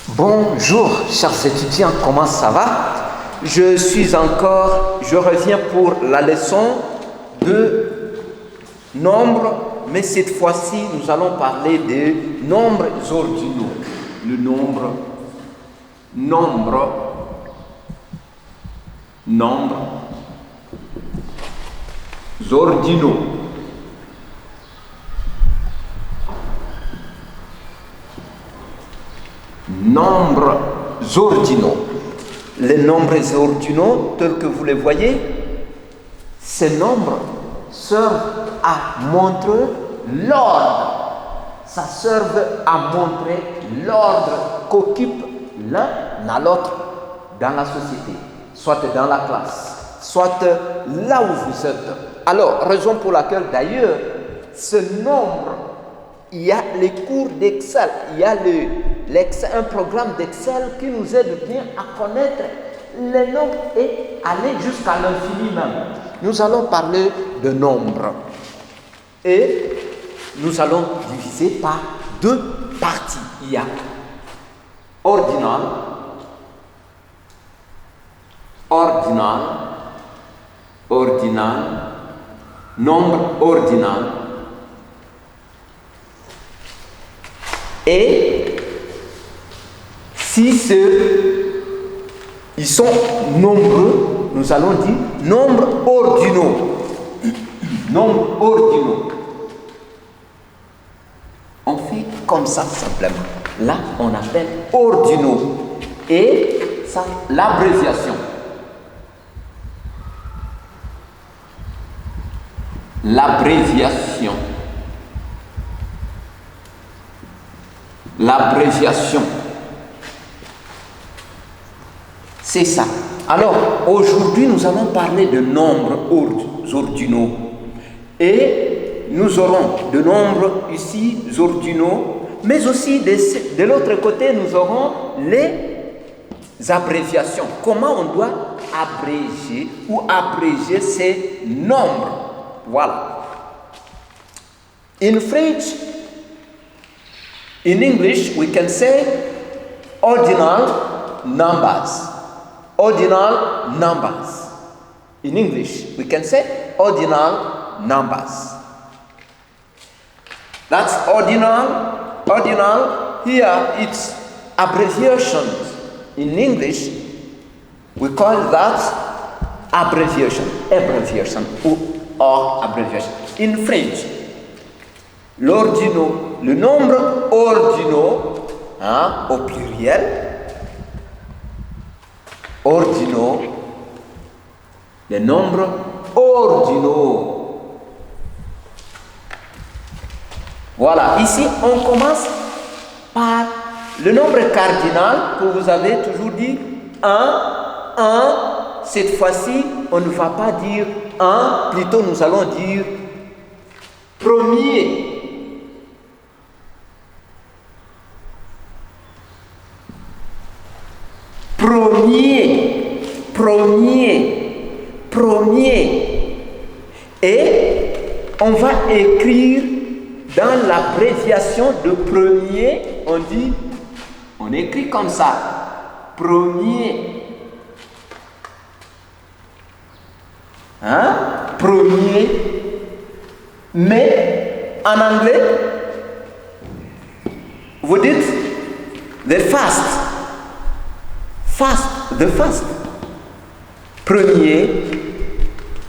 Bonjour, chers étudiants, comment ça va? Je reviens pour la leçon de nombres, mais cette fois-ci, nous allons parler des nombres ordinaux. Le nombres ordinaux. Nombres ordinaux. Les nombres ordinaux, tels que vous les voyez, ces nombres servent à montrer l'ordre. Ça sert à montrer l'ordre qu'occupe l'un à l'autre dans la société, soit dans la classe, soit là où vous êtes. Alors, raison pour laquelle d'ailleurs, ce nombre, il y a les cours d'Excel, il y a un programme d'Excel qui nous aide bien à connaître les nombres et aller jusqu'à l'infini même. Nous allons parler de nombres et nous allons diviser par deux parties. Il y a ordinal, nombre ordinal. Et si ils sont nombreux, nous allons dire nombres ordinaux. Nombres ordinaux. On fait comme ça simplement. Là, on appelle ordinaux. Et ça, l'abréviation. L'abréviation. C'est ça. Alors, aujourd'hui, nous allons parler de nombres ordinaux. Et nous aurons de nombres ici ordinaux, mais aussi de l'autre côté, nous aurons les abréviations. Comment on doit abréger ces nombres. Voilà. In English, we can say ordinal numbers. Ordinal numbers. In English, we can say ordinal numbers. That's ordinal. Ordinal, here it's abbreviations. In English, we call that abbreviation or abbreviation. In French, l'ordinaux, le nombre ordinaux, au pluriel, ordinaux, les nombres ordinaux. Voilà, ici on commence par le nombre cardinal que vous avez toujours dit 1. Cette fois-ci, on ne va pas dire 1, plutôt nous allons dire premier. Et on va écrire dans l'abréviation de premier, on écrit comme ça, premier. Premier. Mais en anglais, vous dites the first. The first. Premier,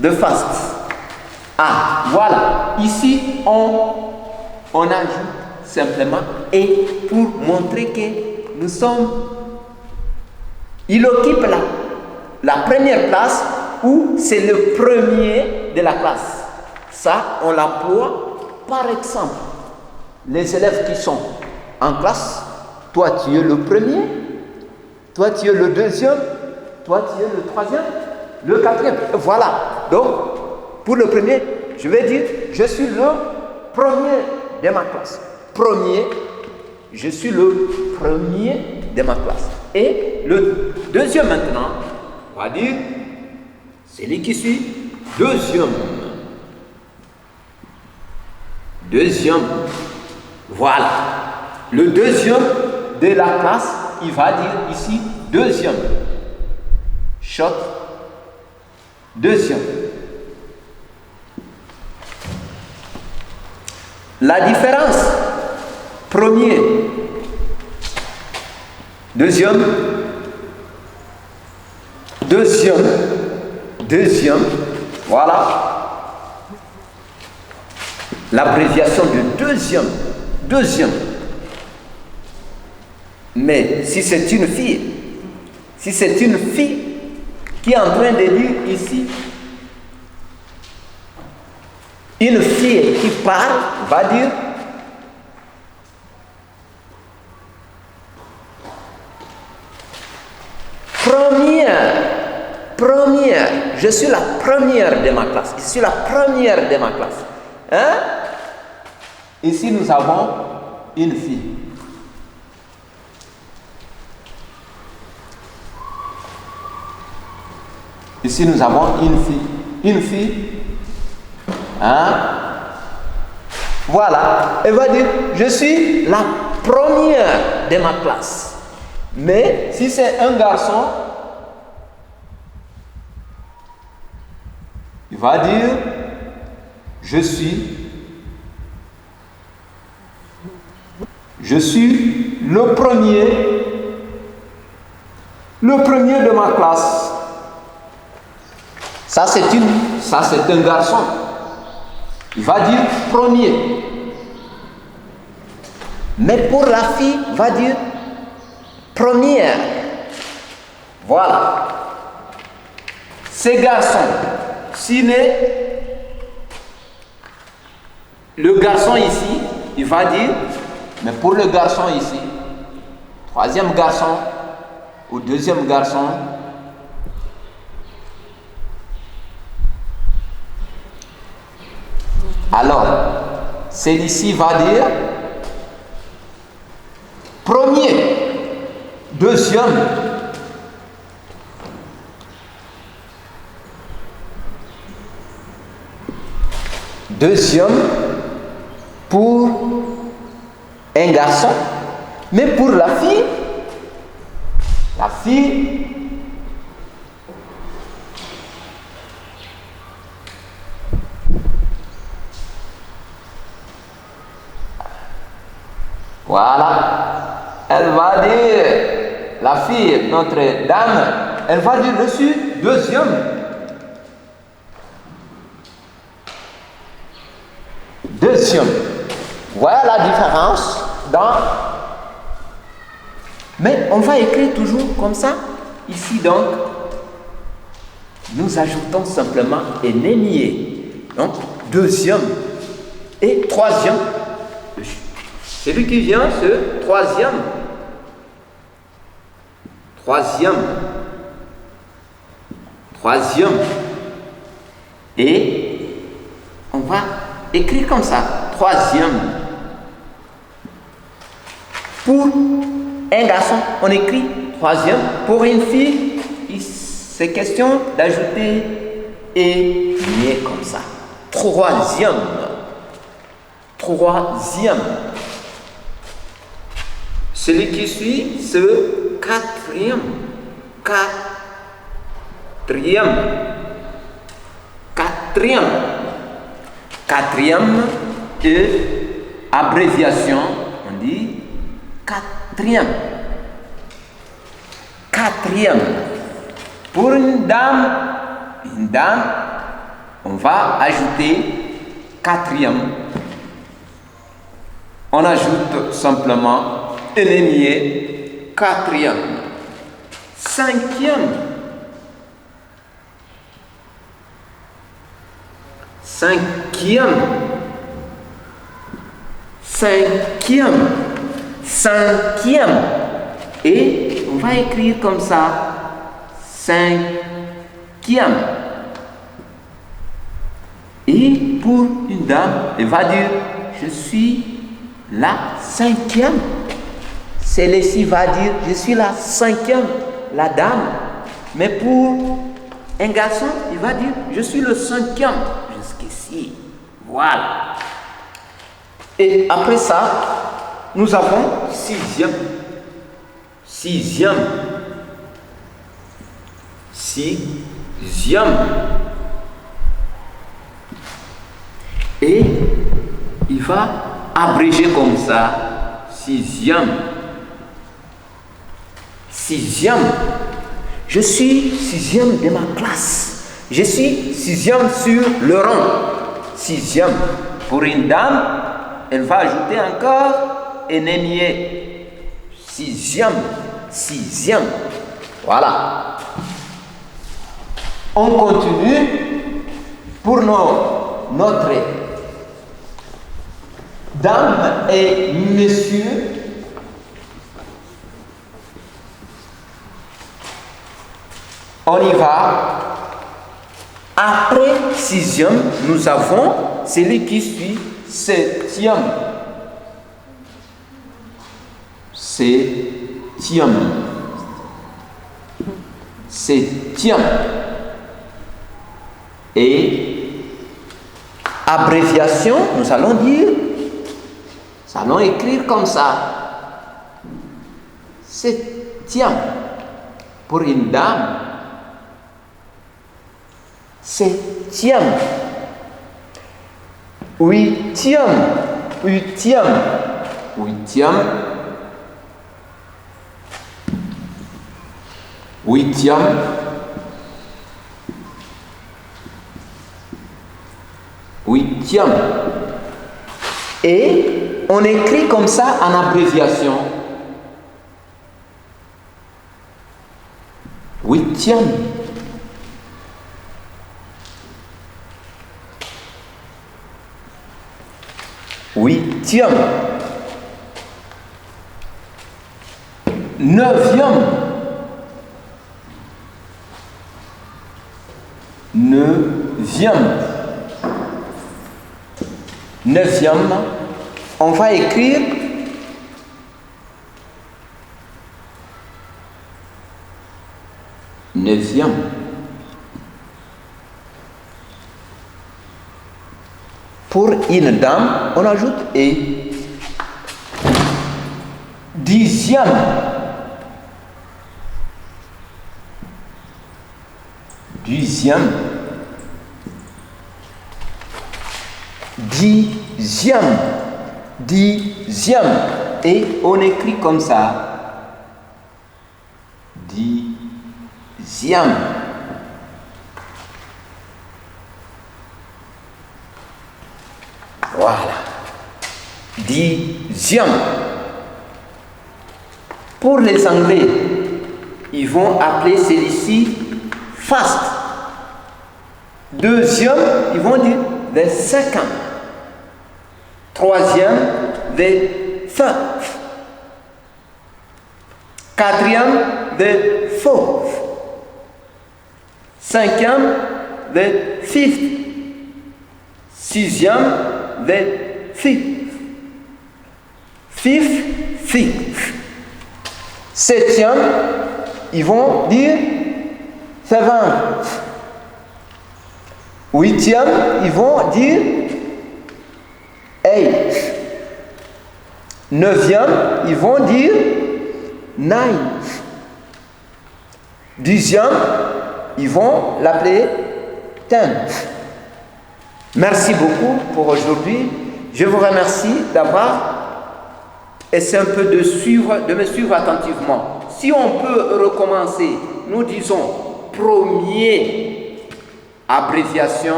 the first. Voilà. Ici, on ajoute simplement et pour montrer que nous sommes. Il occupe la première place où c'est le premier de la classe. Ça, on l'emploie. Par exemple, les élèves qui sont en classe, toi tu es le premier, toi tu es le deuxième, toi tu es le troisième, le quatrième. Voilà. Donc, pour le premier, je vais dire, je suis le premier de ma classe. Je suis le premier de ma classe. Et le deuxième maintenant, on va dire, celui qui suit, deuxième. Voilà. Le deuxième de la classe il va dire ici deuxième. Shot, deuxième. La différence, premier, deuxième, deuxième, deuxième, voilà. L'abréviation de deuxième, deuxième. Mais si c'est une fille qui est en train de lire ici, une fille qui parle va dire première, je suis la première de ma classe, je suis la première de ma classe. Hein? Ici nous avons une fille. Ici nous avons une fille. Une fille. Hein? Voilà. Elle va dire, je suis la première de ma classe. Mais si c'est un garçon, il va dire, je suis le premier de ma classe. Ça c'est un garçon. Il va dire premier. Mais pour la fille, il va dire première. Voilà. Ces garçons, s'il est le garçon ici, il va dire, mais pour le garçon ici, troisième garçon ou deuxième garçon, alors, celui-ci va dire premier, deuxième, pour un garçon, mais pour la fille, voilà, elle va dire, la fille, notre dame, elle va dire, je suis deuxième. Deuxième. Voilà la différence mais on va écrire toujours comme ça. Ici donc, nous ajoutons simplement un nié. Donc, deuxième et troisième. Celui qui vient, c'est troisième. Troisième. Et on va écrire comme ça. Troisième. Pour un garçon, on écrit troisième. Pour une fille, c'est question d'ajouter et nier comme ça. Troisième. Celui qui suit, c'est quatrième. Quatrième et abréviation, on dit quatrième. Pour une dame, on va ajouter quatrième. On ajoute simplement un nié, quatrième. Cinquième. Et on va écrire comme ça. Cinquième. Et pour une dame, elle va dire, je suis la cinquième. Celle-ci va dire, je suis la cinquième, la dame. Mais pour un garçon, il va dire, je suis le cinquième. Jusqu'ici. Voilà. Et après ça, nous avons sixième. sixième, sixième. Et il va abréger comme ça, sixième, sixième. Je suis sixième de ma classe. Je suis sixième sur le rang. Sixième. Pour une dame, elle va ajouter encore un émier. Sixième, sixième. Voilà. On continue pour notre dame et monsieur. On y va. Après sixième, nous avons celui qui suit septième. Septième. Septième. Et abréviation, nous allons dire, nous allons écrire comme ça. Septième. Pour une dame. Septième, huitième, huitième, huitième, huitième, huitième. Et on écrit comme ça en abréviation. Huitième. Huitième, neuvième, neuvième, neuvième, on va écrire neuvième. Pour une dame, on ajoute et. Dixième. Dixième. Dixième. Dixième. Et on écrit comme ça. Dixième. Voilà. Dixième. Pour les Anglais, ils vont appeler celui-ci fast. Deuxième, ils vont dire the second. Troisième, the third. Quatrième, the fourth. Cinquième, the fifth. Sixième, the fifth. Fifth. Septième, ils vont dire seventh. Huitième, ils vont dire eighth. Neuvième, ils vont dire ninth. Dixième, ils vont l'appeler tenth. Merci beaucoup pour aujourd'hui. Je vous remercie d'avoir essayé un peu de me suivre attentivement. Si on peut recommencer, nous disons premier, abréviation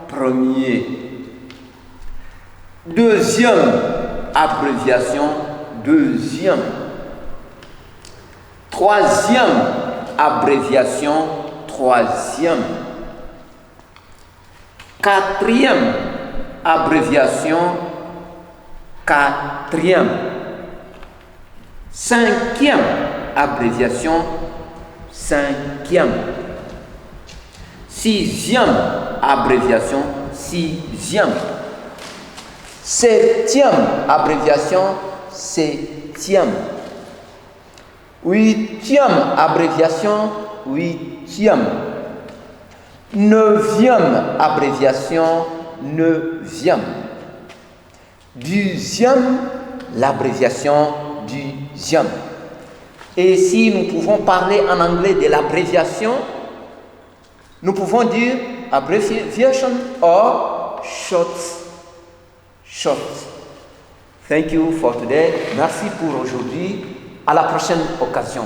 premier. Deuxième, abréviation deuxième. Troisième, abréviation troisième. Quatrième, abréviation quatrième. Cinquième, abréviation cinquième. Sixième, abréviation sixième. Septième, abréviation septième. Huitième, abréviation huitième. Neuvième, abréviation neuvième. Dixième, l'abréviation dixième. Et si nous pouvons parler en anglais de l'abréviation, nous pouvons dire abbreviation or short. Thank you for today. Merci pour aujourd'hui. À la prochaine occasion.